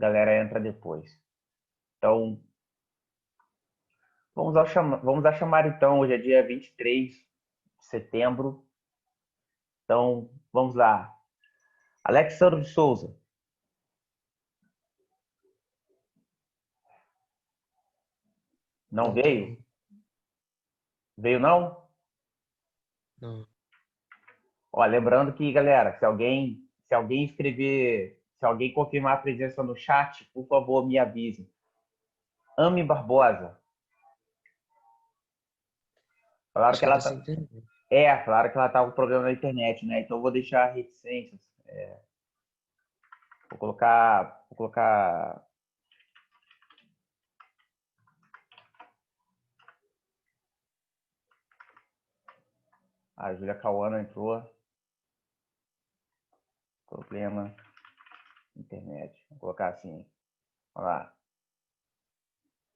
A galera entra depois. Então, vamos a chamar então. Hoje é dia 23 de setembro. Então, vamos lá. Alexandre de Souza. Não Não tá veio? não. Veio não? Não. Ó, lembrando que, galera, se alguém escrever, se alguém confirmar a presença no chat, por favor, me avise. Ami Barbosa. Falaram Acho que que ela ela tá tá, sem internet. falaram que ela tá com problema na internet, né? Então eu vou deixar reticências. Vou colocar a Júlia Cauana entrou. Problema internet. Vou colocar assim. Olha lá.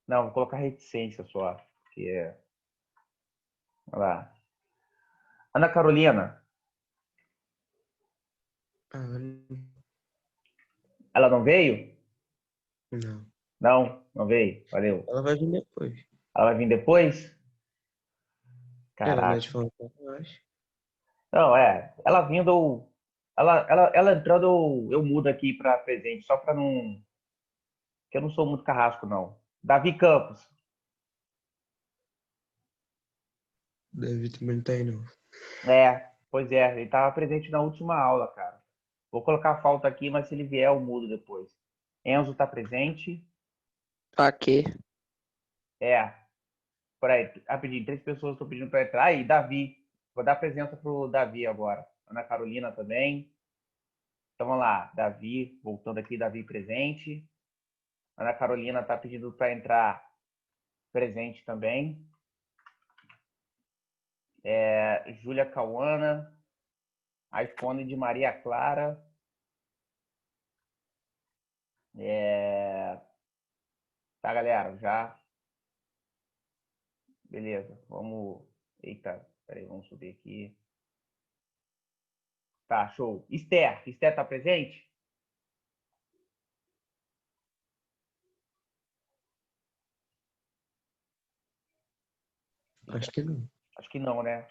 Não, vou colocar reticência só. Porque, olha lá. Ana Carolina. Ah, Ela não veio? não. Não veio. Valeu. Ela vai vir depois. Ela vai vir depois? Ela vai te Caraca. falar um pouco mais. Não, ela vindo. Ela entrando, eu mudo aqui para presente, só para não. Que eu não sou muito carrasco, não. Davi Campos. David também não tá aí, não. Pois é, ele estava presente na última aula, cara. Vou colocar a falta aqui, mas se ele vier, eu mudo depois. Enzo está presente. Aqui. É, por aí, rapidinho, 3 pessoas estão pedindo para entrar. Aí, Davi. Vou dar presença pro Davi agora. Ana Carolina também. Então vamos lá, Davi, voltando aqui, Davi presente. Ana Carolina está pedindo para entrar presente também. Júlia Cauana. iPhone de Maria Clara. Tá, galera, já. Beleza, vamos. Eita, peraí, vamos subir aqui. Tá, show. Esther. Esther tá presente? Acho que não. Acho que não, né?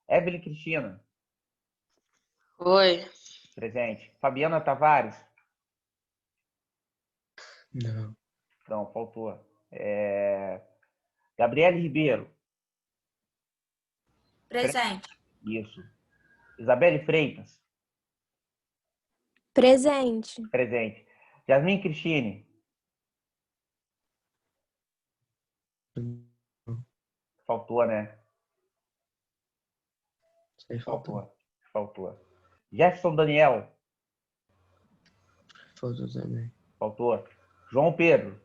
Evelyn Cristina, Oi. presente. Fabiana Tavares? Não. Não, faltou. Gabriele Ribeiro? Presente. Isso. Isabelle Freitas? Presente. Presente. Jasmine Cristine? Faltou, né? Isso aí faltou. Faltou. Jefferson Daniel? Faltou também. Faltou. João Pedro?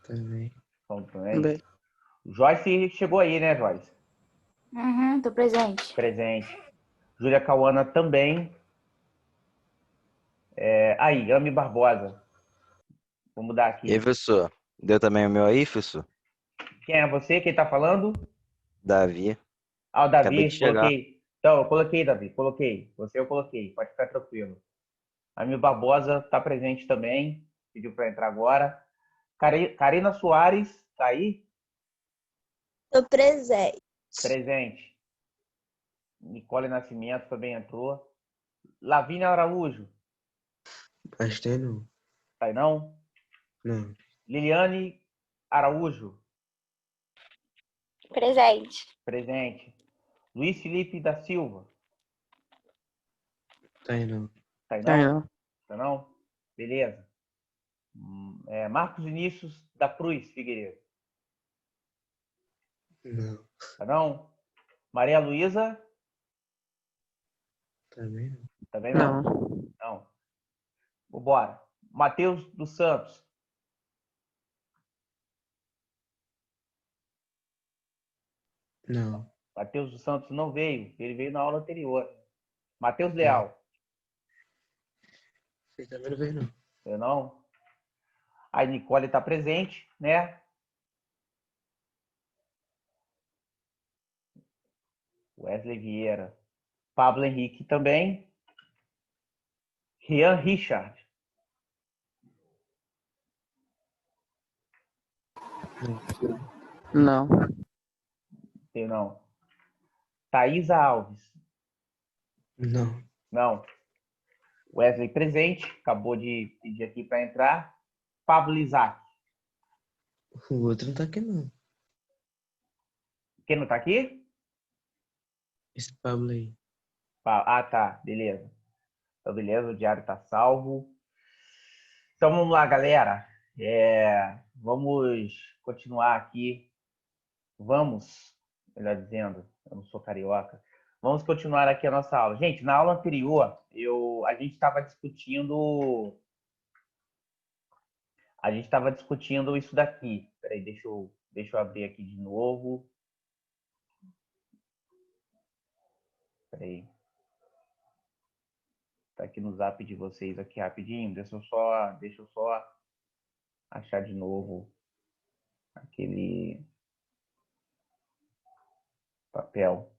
Também. Faltou, né? Bem. Joyce chegou aí, né, Joyce? Uhum, tô presente. Presente. Júlia Cauana também. Aí, Ami Barbosa. Vou mudar E aí, aqui. professor? Deu também o meu aí, professor? Quem é você? Quem tá falando? Davi. Ah, o Acabei de Davi. chegar. Coloquei. Então, eu coloquei, Davi. Coloquei. Você eu coloquei. Pode ficar tranquilo. Ami Barbosa tá presente também. Pediu para entrar agora. Karina Soares tá aí? Tô presente. Presente. Nicole Nascimento também entrou. Lavínia Araújo. Acho que tem não. Tá aí não? Não. Liliane Araújo. Presente. Presente. Luiz Felipe da Silva. Tá aí não. Tá aí Tem não? não. Tá não? Beleza. Marcos Vinícius da Cruz Figueiredo. Não. Tá não? Maria Luísa. Também não. Também Não. não? Não. Vambora. Matheus dos Santos. Não. Matheus dos Santos não veio. Ele veio na aula anterior. Matheus É. Leal. Você também não veio não. Eu não? A Nicole está presente, né? Wesley Vieira. Pablo Henrique também. Rian Richard. Não. Tem não. Thaisa Alves. Não. Não. Wesley presente. Acabou de pedir aqui para entrar. Pablo Isaac. O outro não tá aqui, não. Quem não tá aqui? Esse Pablo aí. Ah, tá. Beleza. Então, beleza. O diário tá salvo. Então, vamos lá, galera. Vamos continuar aqui. Vamos, melhor dizendo, eu não sou carioca. Vamos continuar aqui a nossa aula. Gente, na aula anterior, a gente estava discutindo isso daqui. Peraí, deixa eu abrir aqui de novo. Peraí. Tá aqui no zap de vocês aqui rapidinho. Deixa eu só achar de novo aquele papel.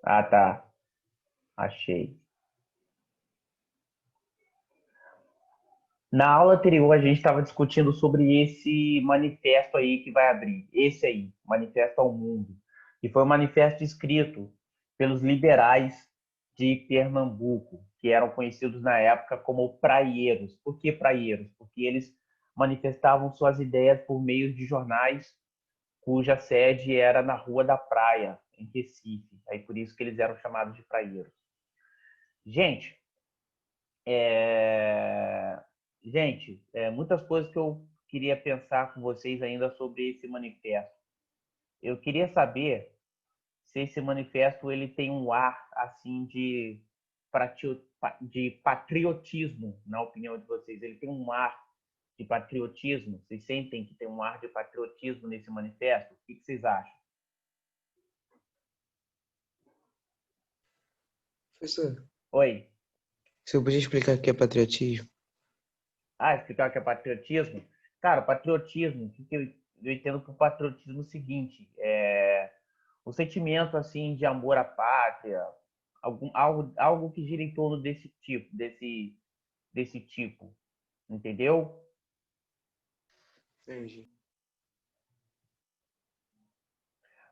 Ah, tá. Achei. Na aula anterior, a gente estava discutindo sobre esse manifesto aí que vai abrir. Esse aí, Manifesto ao Mundo. Que foi um manifesto escrito pelos liberais de Pernambuco, que eram conhecidos na época como praieiros. Por que praieiros? Porque eles manifestavam suas ideias por meio de jornais cuja sede era na Rua da Praia, em Recife. Aí por isso que eles eram chamados de praieiros. Gente, muitas coisas que eu queria pensar com vocês ainda sobre esse manifesto. Eu queria saber se esse manifesto ele tem um ar assim de patriotismo, na opinião de vocês. Ele tem um ar de patriotismo? Vocês sentem que tem um ar de patriotismo nesse manifesto? O que vocês acham? Professor, Oi. você podia explicar o que é patriotismo? Explicar o que é patriotismo? Cara, patriotismo, o que eu entendo por patriotismo é o seguinte, o sentimento assim de amor à pátria, algo que gira em torno desse tipo, entendeu? Entendi.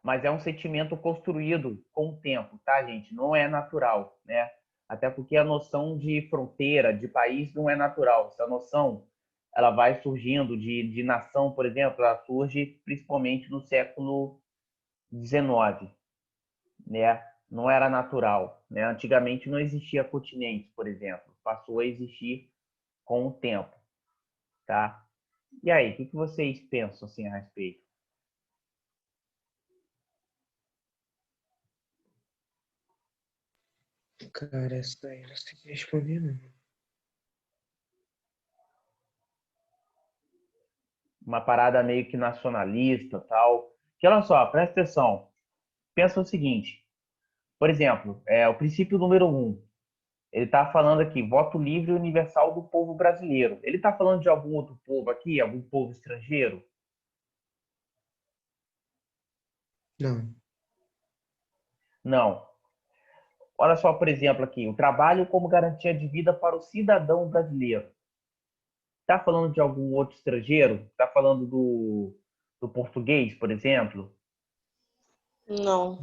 Mas é um sentimento construído com o tempo, tá, gente? Não é natural, né? Até porque a noção de fronteira, de país, não é natural. Essa noção, ela vai surgindo de nação, por exemplo, ela surge principalmente no século XIX, né? Não era natural, né? Antigamente não existia continente, por exemplo. Passou a existir com o tempo, tá? E aí, o que vocês pensam assim a respeito? Cara, essa aí eu não sei responder, não. Uma parada meio que nacionalista, tal. Que olha só, presta atenção. Pensa o seguinte, por exemplo, o princípio número 1, ele está falando aqui, voto livre e universal do povo brasileiro. Ele está falando de algum outro povo aqui, algum povo estrangeiro? Não. Não. Olha só, por exemplo, aqui, o trabalho como garantia de vida para o cidadão brasileiro. Está falando de algum outro estrangeiro? Está falando do português, por exemplo? Não.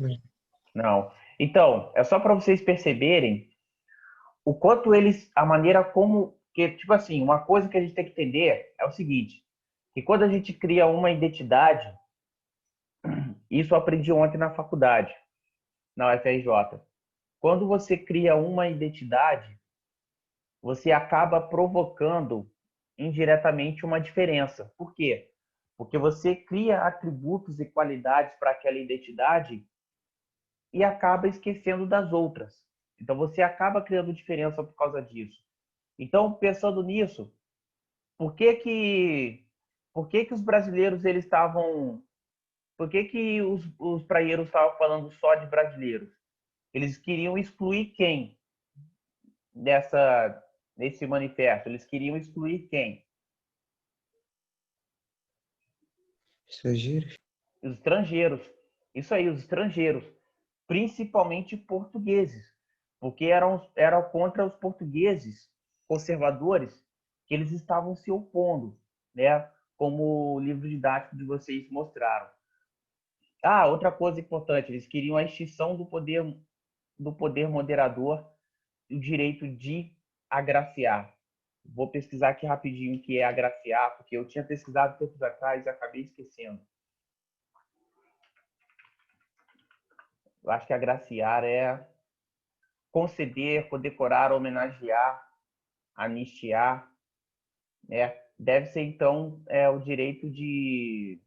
Não. Então, é só para vocês perceberem o quanto a maneira como, que tipo assim, uma coisa que a gente tem que entender é o seguinte, que quando a gente cria uma identidade, isso eu aprendi ontem na faculdade, na UFRJ. Quando você cria uma identidade, você acaba provocando indiretamente uma diferença. Por quê? Porque você cria atributos e qualidades para aquela identidade e acaba esquecendo das outras. Então você acaba criando diferença por causa disso. Então, pensando nisso, por que os brasileiros eles estavam, por que os praieiros estavam falando só de brasileiros? Eles queriam excluir quem nesse manifesto? Eles queriam excluir quem? Estrangeiros? Os estrangeiros. Isso aí, os estrangeiros, principalmente portugueses, porque eram contra os portugueses conservadores que eles estavam se opondo, né? Como o livro didático de vocês mostraram. Ah, outra coisa importante, eles queriam a extinção do poder moderador e o direito de agraciar. Vou pesquisar aqui rapidinho o que é agraciar, porque eu tinha pesquisado tempos atrás e acabei esquecendo. Eu acho que agraciar é conceder, condecorar, homenagear, anistiar, né? Deve ser, então, o direito de...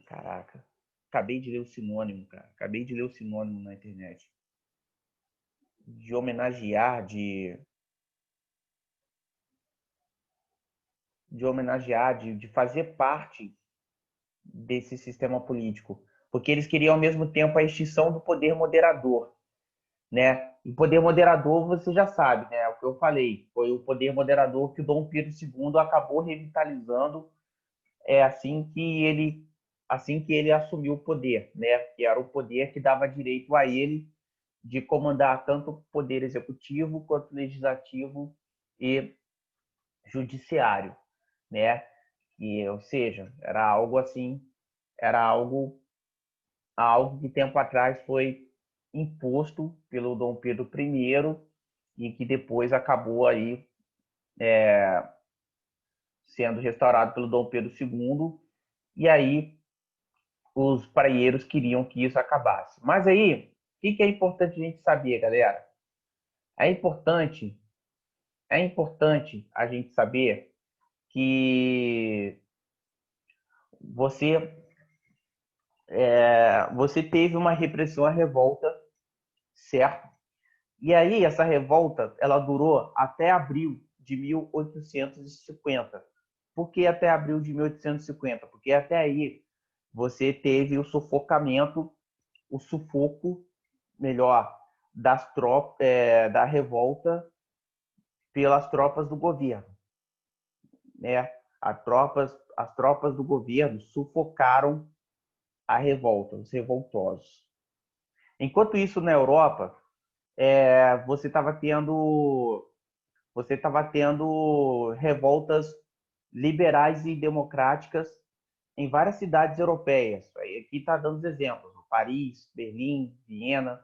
Caraca. Acabei de ler o sinônimo, cara. Acabei de ler o sinônimo na internet. De homenagear, de fazer parte desse sistema político. Porque eles queriam, ao mesmo tempo, a extinção do poder moderador, né? E o poder moderador, você já sabe, né? O que eu falei, foi o poder moderador que o Dom Pedro II acabou revitalizando assim que ele assumiu o poder, né? Que era o poder que dava direito a ele de comandar tanto o poder executivo quanto legislativo e judiciário, né? E, ou seja, era algo assim, era algo que tempo atrás foi imposto pelo Dom Pedro I e que depois acabou aí sendo restaurado pelo Dom Pedro II, e aí os praieiros queriam que isso acabasse. Mas aí, o que é importante a gente saber, galera? É importante, é importante a gente saber que você você teve uma repressão à revolta, certo? E aí essa revolta, ela durou até abril de 1850. Por que até abril de 1850? Porque até aí você teve o sufocamento, o sufoco, melhor, da revolta pelas tropas do governo, né? As tropas do governo sufocaram a revolta, os revoltosos. Enquanto isso, na Europa, você estava tendo revoltas liberais e democráticas em várias cidades europeias. Aqui está dando os exemplos: Paris, Berlim, Viena.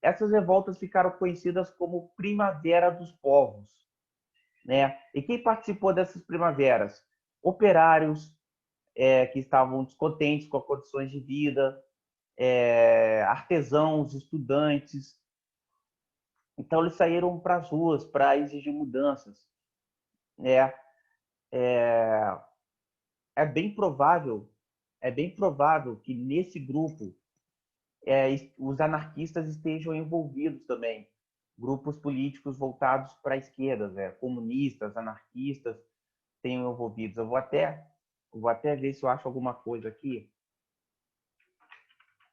Essas revoltas ficaram conhecidas como Primavera dos Povos, né? E quem participou dessas primaveras? Operários que estavam descontentes com as condições de vida, artesãos, estudantes. Então eles saíram para as ruas para exigir mudanças, né? É, é bem provável, que nesse grupo os anarquistas estejam envolvidos também, grupos políticos voltados para a esquerda, comunistas, anarquistas, tenham envolvidos. Eu vou até ver se eu acho alguma coisa aqui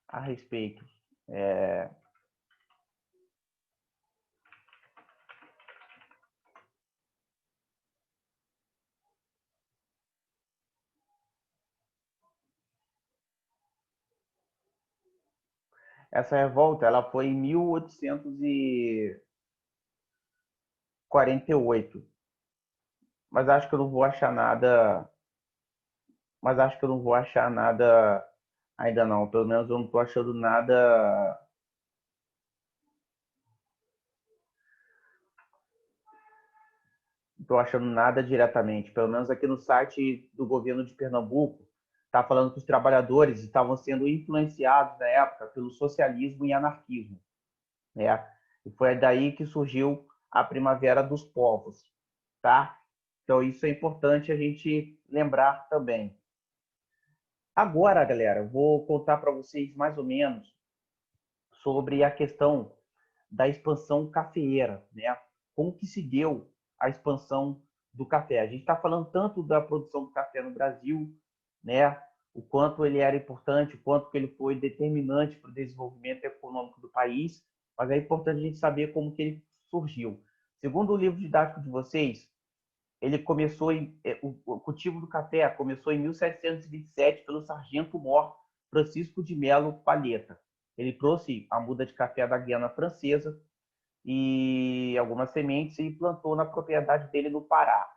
a respeito. Essa revolta, ela foi em 1848, mas acho que eu não vou achar nada, ainda não. Pelo menos eu não estou achando nada. Não estou achando nada diretamente. Pelo menos aqui no site do governo de Pernambuco, está falando que os trabalhadores estavam sendo influenciados na época pelo socialismo e anarquismo, né? E foi daí que surgiu a Primavera dos Povos, tá? Então isso é importante a gente lembrar também. Agora, galera, eu vou contar para vocês mais ou menos sobre a questão da expansão cafeeira, né? Como que se deu a expansão do café? A gente está falando tanto da produção do café no Brasil, né? O quanto ele era importante, o quanto que ele foi determinante para o desenvolvimento econômico do país, mas é importante a gente saber como que ele surgiu. Segundo o livro didático de vocês, ele começou o cultivo do café começou em 1727 pelo sargento-mor Francisco de Melo Palheta. Ele trouxe a muda de café da Guiana Francesa e algumas sementes e plantou na propriedade dele no Pará.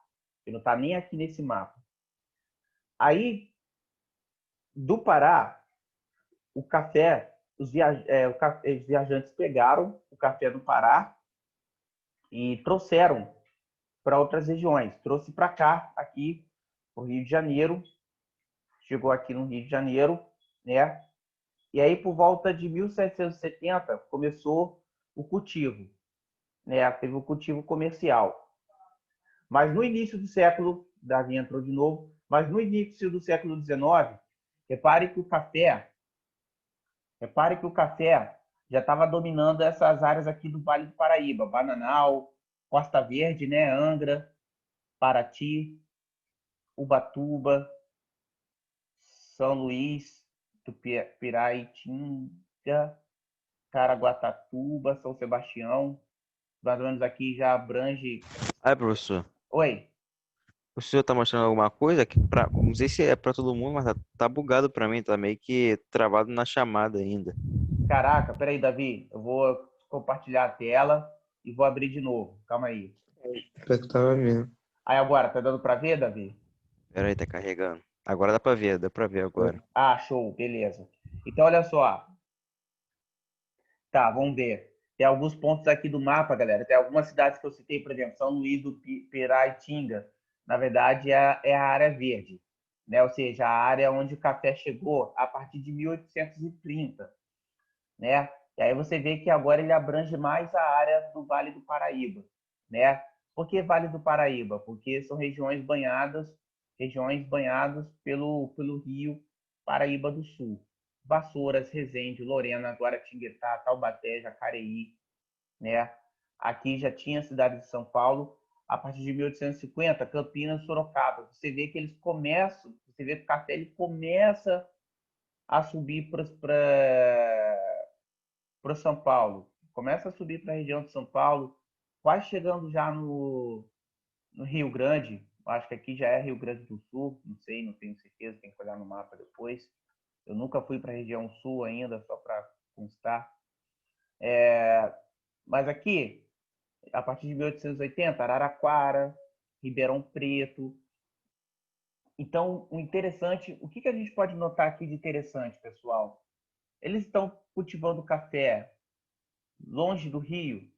Ele não está nem aqui nesse mapa. Aí, do Pará, o café, os viajantes pegaram o café do Pará e trouxeram para outras regiões. Trouxe para cá, aqui, no Rio de Janeiro. Chegou aqui no Rio de Janeiro, né? E aí, por volta de 1770, começou o cultivo, né? Teve o cultivo comercial. Mas no início do século, Davi entrou de novo, mas no início do século XIX, repare que o café já estava dominando essas áreas aqui do Vale do Paraíba, Bananal, Costa Verde, né? Angra, Paraty, Ubatuba, São Luís, Piraitinga, Caraguatatuba, São Sebastião. Mais ou menos aqui já abrange. Aí, professor, Oi, o senhor tá mostrando alguma coisa que não sei se é pra todo mundo, mas tá bugado pra mim, tá meio que travado na chamada ainda. caraca, peraí, Davi, eu vou compartilhar a tela e vou abrir de novo. Calma aí. Pior que tava mesmo. Aí agora, tá dando para ver, Davi? Pera aí, tá carregando. Agora dá pra ver agora. Ah, show, beleza. Então, olha só. Tá, vamos ver. Tem alguns pontos aqui do mapa, galera. Tem algumas cidades que eu citei, por exemplo, São Luís do Piraitinga. Na verdade, é a área verde, né? Ou seja, a área onde o café chegou a partir de 1830, né? E aí você vê que agora ele abrange mais a área do Vale do Paraíba, né? Por que Vale do Paraíba? Porque são regiões banhadas pelo rio Paraíba do Sul. Vassouras, Resende, Lorena, Guaratinguetá, Taubaté, Jacareí, né? Aqui já tinha a cidade de São Paulo. A partir de 1850, Campinas, Sorocaba. Você vê que você vê que o café ele começa a subir para São Paulo. Começa a subir para a região de São Paulo, quase chegando já no Rio Grande. Acho que aqui já é Rio Grande do Sul, não sei, não tenho certeza, tem que olhar no mapa depois. Eu nunca fui para a região sul ainda, só para constar. Mas aqui, a partir de 1880, Araraquara, Ribeirão Preto. Então, o que a gente pode notar aqui de interessante, pessoal? Eles estão cultivando café longe do rio.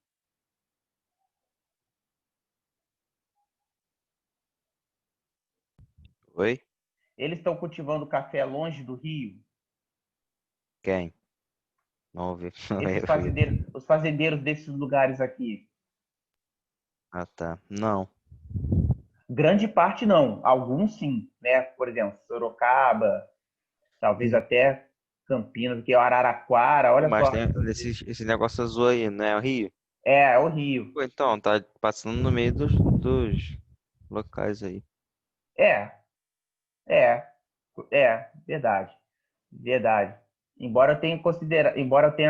Oi? Eles estão cultivando café longe do rio. Quem? Não ouvi. Não Esses ouvi. fazendeiros, os fazendeiros desses lugares aqui. Ah, tá. Não. Grande parte não, alguns sim, né? Por exemplo, Sorocaba, talvez até Campinas, que é o Araraquara, Pô, olha mas só. tem esse negócio azul aí, não é o Rio? É o Rio. Pô, então, tá passando no meio dos locais aí. É, é, verdade, verdade. Embora eu tenha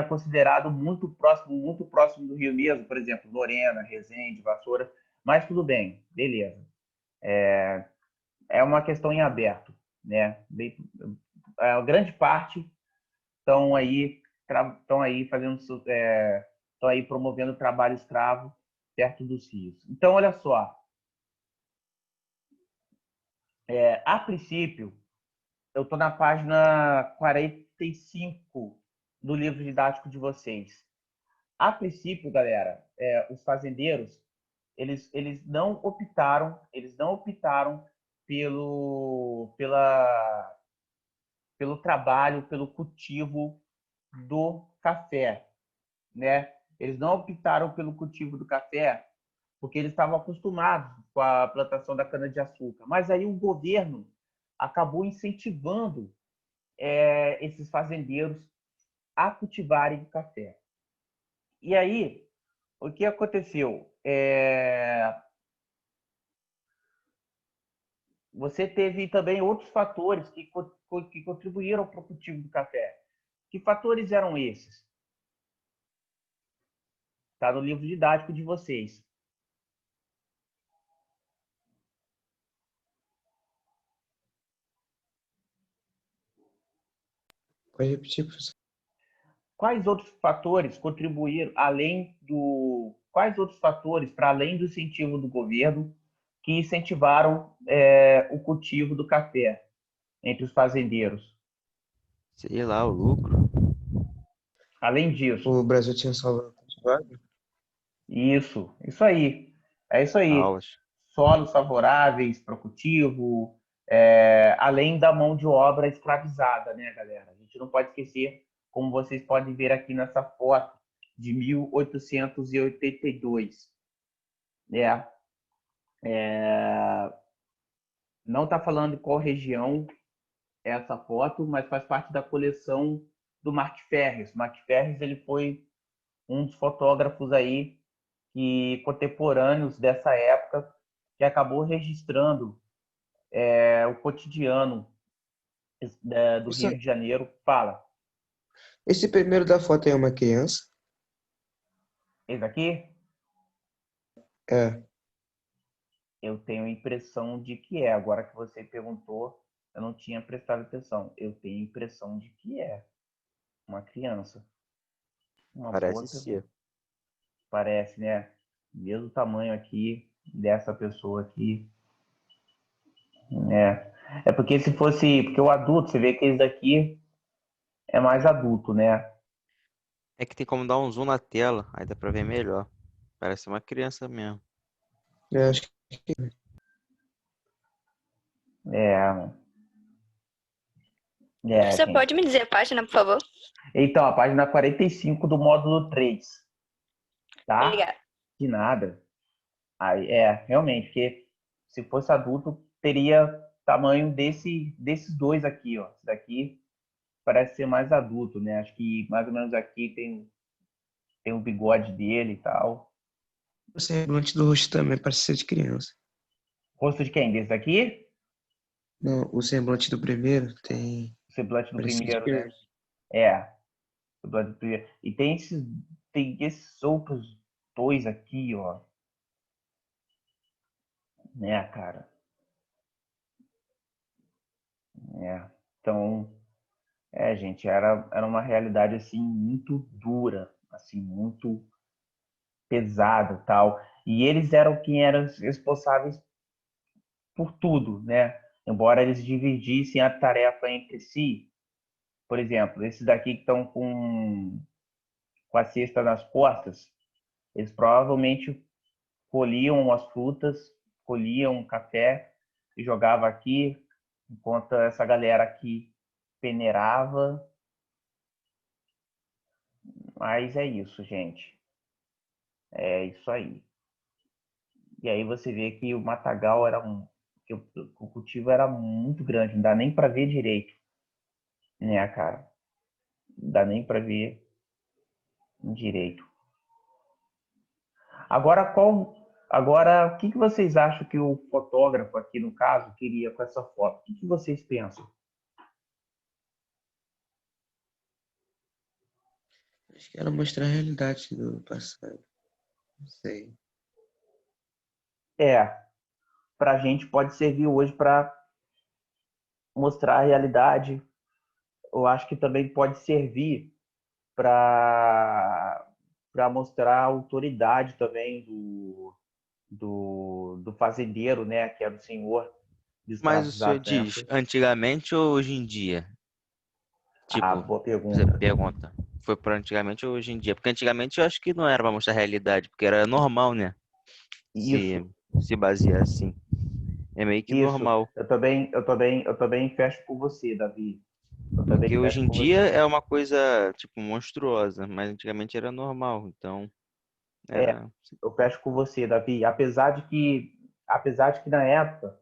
considerado muito próximo do Rio mesmo, por exemplo, Lorena, Resende, Vassoura, mas tudo bem, beleza. É uma questão em aberto, né? A grande parte estão aí fazendo, estão aí promovendo trabalho escravo perto dos rios. Então, olha só, a princípio, eu estou na página 45 do livro didático de vocês. A princípio, galera, os fazendeiros, eles não optaram pelo trabalho, pelo cultivo do café, né? Eles não optaram pelo cultivo do café porque eles estavam acostumados com a plantação da cana-de-açúcar. Mas aí o governo acabou incentivando esses fazendeiros a cultivarem o café. E aí, o que aconteceu? Você teve também outros fatores que contribuíram para o cultivo do café. Que fatores eram esses? Está no livro didático de vocês. Pode repetir, professor. quais outros fatores contribuíram quais outros fatores, para além do incentivo do governo, que incentivaram o cultivo do café entre os fazendeiros? Sei lá, o lucro. Além disso, O Brasil tinha solo cultivado? isso aí, é isso aí. Aulas. Solos favoráveis para o cultivo, além da mão de obra escravizada, né, galera? A gente não pode esquecer, como vocês podem ver aqui nessa foto, de 1882, né? Não está falando de qual região é essa foto, mas faz parte da coleção do Mark Ferres. Mark Ferres, ele foi um dos fotógrafos aí que contemporâneos dessa época que acabou registrando o cotidiano do Isso- Rio de Janeiro. Fala, Esse primeiro da foto é uma criança? esse aqui É. eu tenho a impressão de que é. Agora que você perguntou, eu não tinha prestado atenção. Eu tenho a impressão de que é uma criança. Uma boa Parece pergunta. ser. Parece, né? Mesmo tamanho aqui dessa pessoa aqui, né? É porque se fosse, porque o adulto, você vê que esse daqui é mais adulto, né? É que tem como dar um zoom na tela, aí dá pra ver melhor. Parece uma criança mesmo. Eu acho que É, Você gente. pode me dizer a página, por favor? Então, a página 45 do módulo 3, tá? Obrigada. De nada. Aí, realmente, porque se fosse adulto, teria tamanho desses dois aqui, ó. Esse daqui parece ser mais adulto, né? Acho que mais ou menos aqui tem o bigode dele e tal. o semblante do rosto também parece ser de criança. Rosto de quem? Desse daqui? Não, o semblante do primeiro tem. O semblante do Parece ser de primeiro, né? criança. É, o semblante do primeiro. E tem esses outros dois aqui, ó. Né, cara? É. Então, gente, era uma realidade, assim, muito dura, assim, muito pesada e tal. E eles eram quem eram responsáveis por tudo, né? Embora eles dividissem a tarefa entre si. Por exemplo, esses daqui que estão com a cesta nas costas, eles provavelmente colhiam as frutas, colhiam o café e jogava aqui, enquanto essa galera aqui peneirava. Mas é isso, gente. É isso aí. E aí você vê que o matagal que o cultivo era muito grande, não dá nem para ver direito, né, cara? Não dá nem para ver direito. Agora, o que vocês acham que o fotógrafo aqui no caso queria com essa foto? O que vocês pensam? Acho que era mostrar a realidade do passado. Não sei. É, para a gente pode servir hoje para mostrar a realidade. Eu acho que também pode servir para mostrar a autoridade também do fazendeiro, né, que era o senhor Mas o senhor escravizado na diz época. antigamente ou hoje em dia? Ah, Tipo, boa você pergunta. pergunta, foi para antigamente ou hoje em dia? Porque antigamente eu acho que não era pra mostrar a realidade, porque era normal, né? Se, Isso, se basear assim. É meio que isso. normal. Eu também fecho com você, Davi. Eu também Porque hoje fecho em com dia você. é uma coisa, tipo, monstruosa, mas antigamente era normal, então era. Eu fecho com você, Davi. Apesar de que na época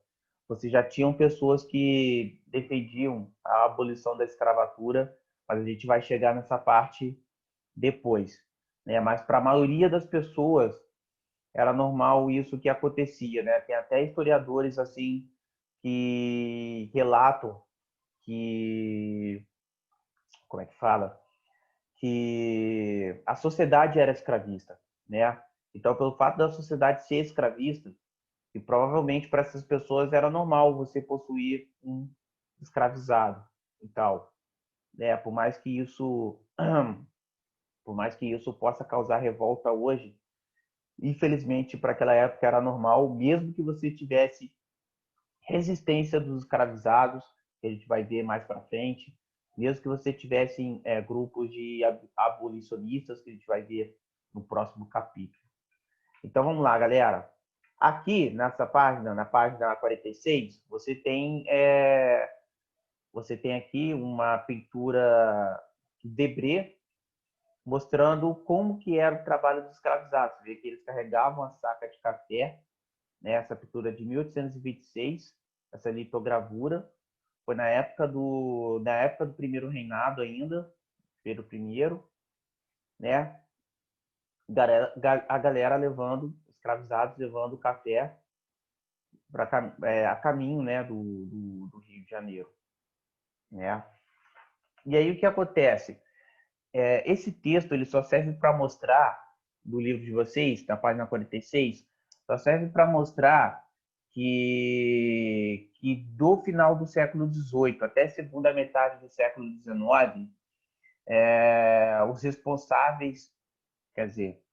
você já tinham pessoas que defendiam a abolição da escravatura, mas a gente vai chegar nessa parte depois, né? Mas para a maioria das pessoas era normal isso que acontecia, né? Tem até historiadores assim que relatam que, como é que fala? Que a sociedade era escravista, né? Então, pelo fato da sociedade ser escravista, e provavelmente para essas pessoas era normal você possuir um escravizado e tal, né? Por mais que isso Por mais que isso possa causar revolta hoje, infelizmente, para aquela época era normal, mesmo que você tivesse resistência dos escravizados, que a gente vai ver mais para frente, mesmo que você tivesse grupos de abolicionistas, que a gente vai ver no próximo capítulo. Então vamos lá, galera. Aqui nessa página, na página 46, você tem aqui uma pintura de Debré mostrando como que era o trabalho dos escravizados. Você vê que eles carregavam a saca de café, né? Essa pintura de 1826, essa litogravura, foi na época do primeiro reinado ainda, Pedro I, né? A galera levando, escravizados levando café a caminho, né, do Rio de Janeiro, né? E aí o que acontece? Esse texto ele só serve para mostrar, do livro de vocês, na página 46, só serve para mostrar que do final do século XVIII até a segunda metade do século XIX, os responsáveis, quer dizer,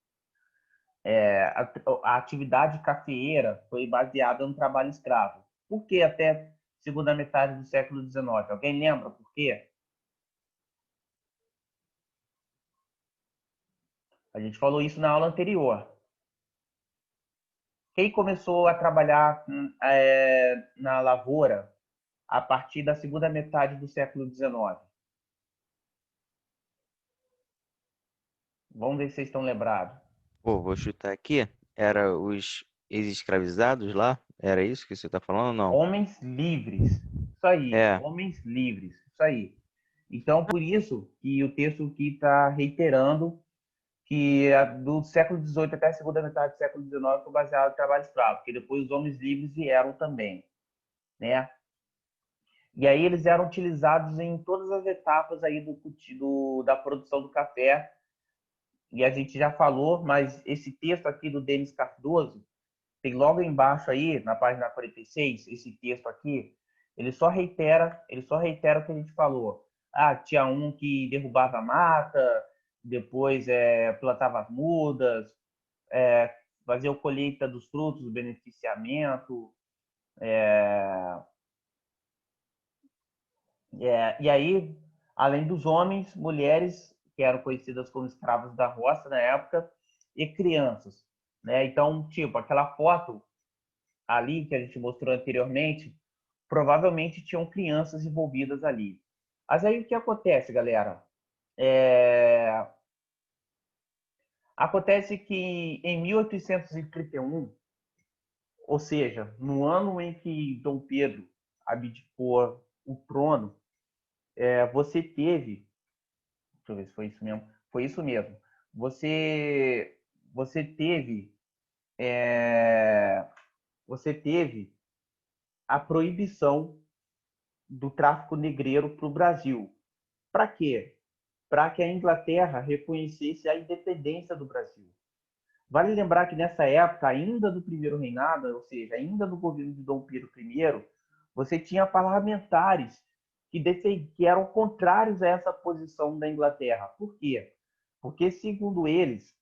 a atividade cafeeira foi baseada no trabalho escravo. Por que até segunda metade do século XIX? Alguém lembra por quê? A gente falou isso na aula anterior. Quem começou a trabalhar na lavoura a partir da segunda metade do século XIX? Vamos ver se vocês estão lembrados. Pô, vou chutar aqui. Era os ex-escravizados lá? Era isso que você tá falando ou não? Homens livres. Isso aí, É. homens livres. Isso aí. Então, por isso que o texto aqui está reiterando que do século XVIII até a segunda metade do século XIX foi baseado no trabalho escravo, porque depois os homens livres vieram também, né? E aí eles eram utilizados em todas as etapas aí da produção do café. E a gente já falou, mas esse texto aqui do Denis Cardoso, tem logo embaixo aí, na página 46, esse texto aqui, ele só reitera o que a gente falou. Tinha um que derrubava a mata, depois plantava as mudas, fazia a colheita dos frutos, o beneficiamento. E aí, além dos homens, mulheres, que eram conhecidas como escravos da roça na época, e crianças, né? Então, tipo, aquela foto ali que a gente mostrou anteriormente, provavelmente tinham crianças envolvidas ali. Mas aí o que acontece, galera? Acontece que em 1831, ou seja, no ano em que Dom Pedro abdicou o trono, você teve, deixa eu ver se foi isso mesmo, foi isso mesmo. Você teve a proibição do tráfico negreiro para o Brasil. Para quê? Para que a Inglaterra reconhecesse a independência do Brasil. Vale lembrar que nessa época, ainda do primeiro reinado, ou seja, ainda no governo de Dom Pedro I, você tinha parlamentares que eram contrários a essa posição da Inglaterra. Por quê? Porque, segundo eles,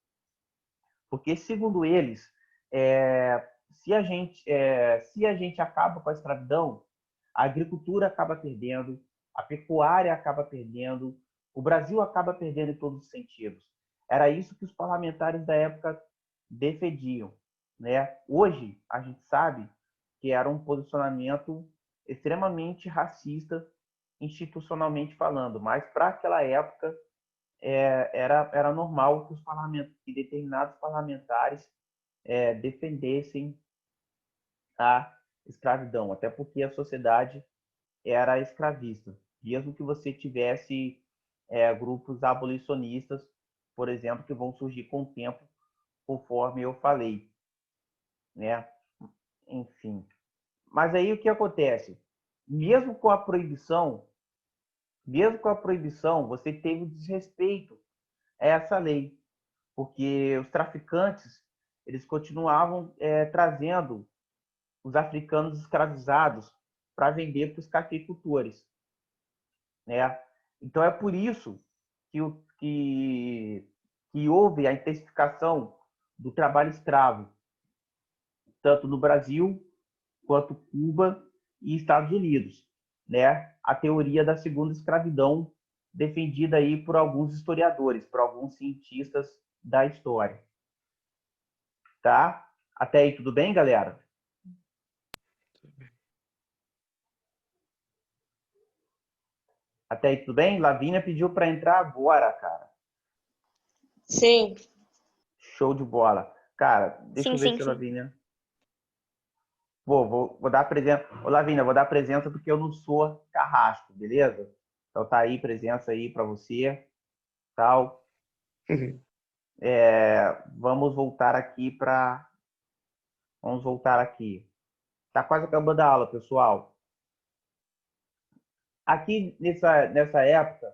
se a gente acaba com a escravidão, a agricultura acaba perdendo, a pecuária acaba perdendo, o Brasil acaba perdendo em todos os sentidos. Era isso que os parlamentares da época defendiam, né? Hoje, a gente sabe que era um posicionamento extremamente racista, institucionalmente falando, mas para aquela época era normal que determinados parlamentares defendessem a escravidão, até porque a sociedade era escravista. Mesmo que você tivesse grupos abolicionistas, por exemplo, que vão surgir com o tempo, conforme eu falei, né? Enfim. Mas aí o que acontece? Mesmo com a proibição, você teve o desrespeito a essa lei, porque os traficantes eles continuavam trazendo os africanos escravizados para vender para os cafeicultores, né? Então é por isso que que houve a intensificação do trabalho escravo, tanto no Brasil quanto Cuba e Estados Unidos, né? A teoria da segunda escravidão defendida aí por alguns historiadores, por alguns cientistas da história. Tá? Até aí tudo bem, galera? Até aí tudo bem? Lavínia pediu para entrar agora, cara. Sim. Show de bola. Cara, deixa eu ver se a Lavínia... Vou dar presença. Ô, Lavínia, vou dar presença porque eu não sou carrasco, beleza? Então tá aí, presença aí para você. Tal. Vamos voltar aqui para... Vamos voltar aqui. Tá quase acabando a aula, pessoal. Aqui, nessa época,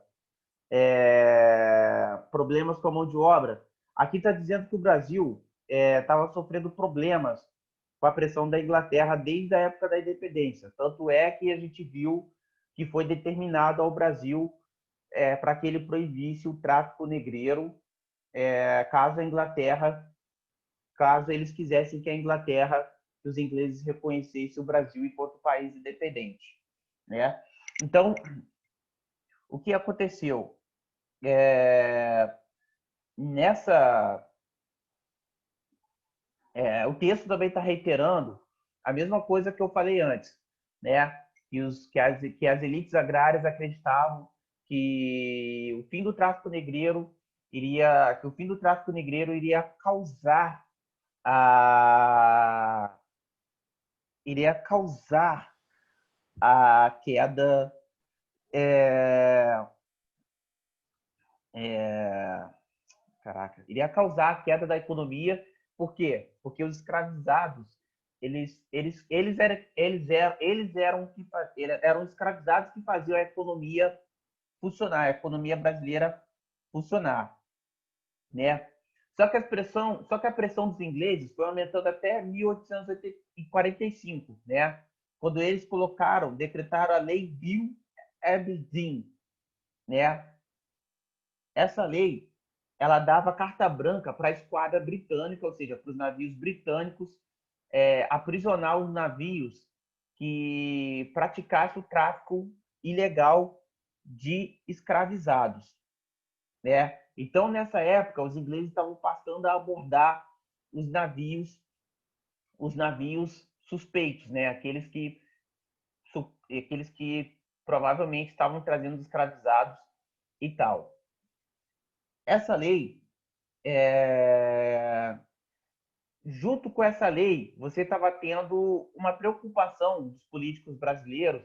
problemas com a mão de obra. Aqui está dizendo que o Brasil estava sofrendo problemas com a pressão da Inglaterra desde a época da independência. Tanto é que a gente viu que foi determinado ao Brasil para que ele proibisse o tráfico negreiro, caso eles quisessem que a Inglaterra, que os ingleses reconhecessem o Brasil enquanto país independente, né? Então, o que aconteceu? O texto também está reiterando a mesma coisa que eu falei antes, né? Que as elites agrárias acreditavam que o fim do tráfico negreiro iria causar a queda iria causar a queda da economia. Por quê? Porque os escravizados eles eram escravizados que faziam a economia funcionar, a economia brasileira funcionar, né? Só que a pressão dos ingleses foi aumentando até 1845, né? Quando eles decretaram a Lei Bill Aberdeen, né? Essa lei, ela dava carta branca para a esquadra britânica, ou seja, para os navios britânicos, aprisionar os navios que praticassem o tráfico ilegal de escravizados, né? Então, nessa época, os ingleses estavam passando a abordar os navios suspeitos, né? Aqueles que provavelmente estavam trazendo escravizados e tal. Essa lei, junto com essa lei, você estava tendo uma preocupação dos políticos brasileiros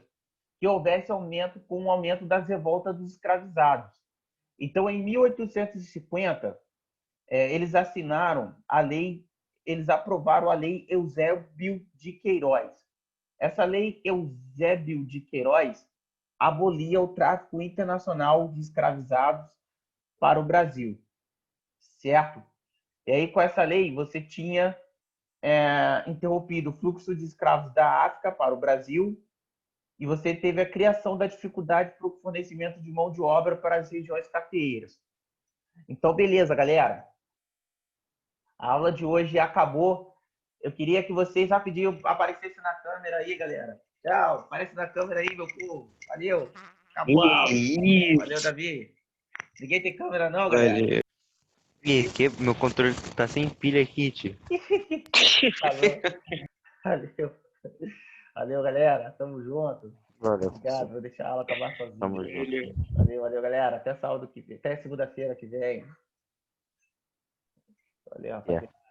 que houvesse aumento das revoltas dos escravizados. Então, em 1850, eles aprovaram a Lei Eusébio de Queiroz. Essa Lei Eusébio de Queiroz abolia o tráfico internacional de escravizados para o Brasil, certo? E aí, com essa lei, você tinha interrompido o fluxo de escravos da África para o Brasil e você teve a criação da dificuldade para o fornecimento de mão de obra para as regiões cafeeiras. Então, beleza, galera. A aula de hoje acabou. Eu queria que vocês rapidinho aparecessem na câmera aí, galera. Tchau. Aparece na câmera aí, meu povo. Valeu. Acabou a aula. Valeu, Davi. Ninguém tem câmera não, galera? Valeu. Meu controle tá sem pilha aqui, tio. Valeu, galera. Tamo junto. Valeu. Obrigado. Vou deixar a aula acabar sozinho. Tamo junto. Valeu, galera. Até segunda-feira que vem. Valeu, rapaziada.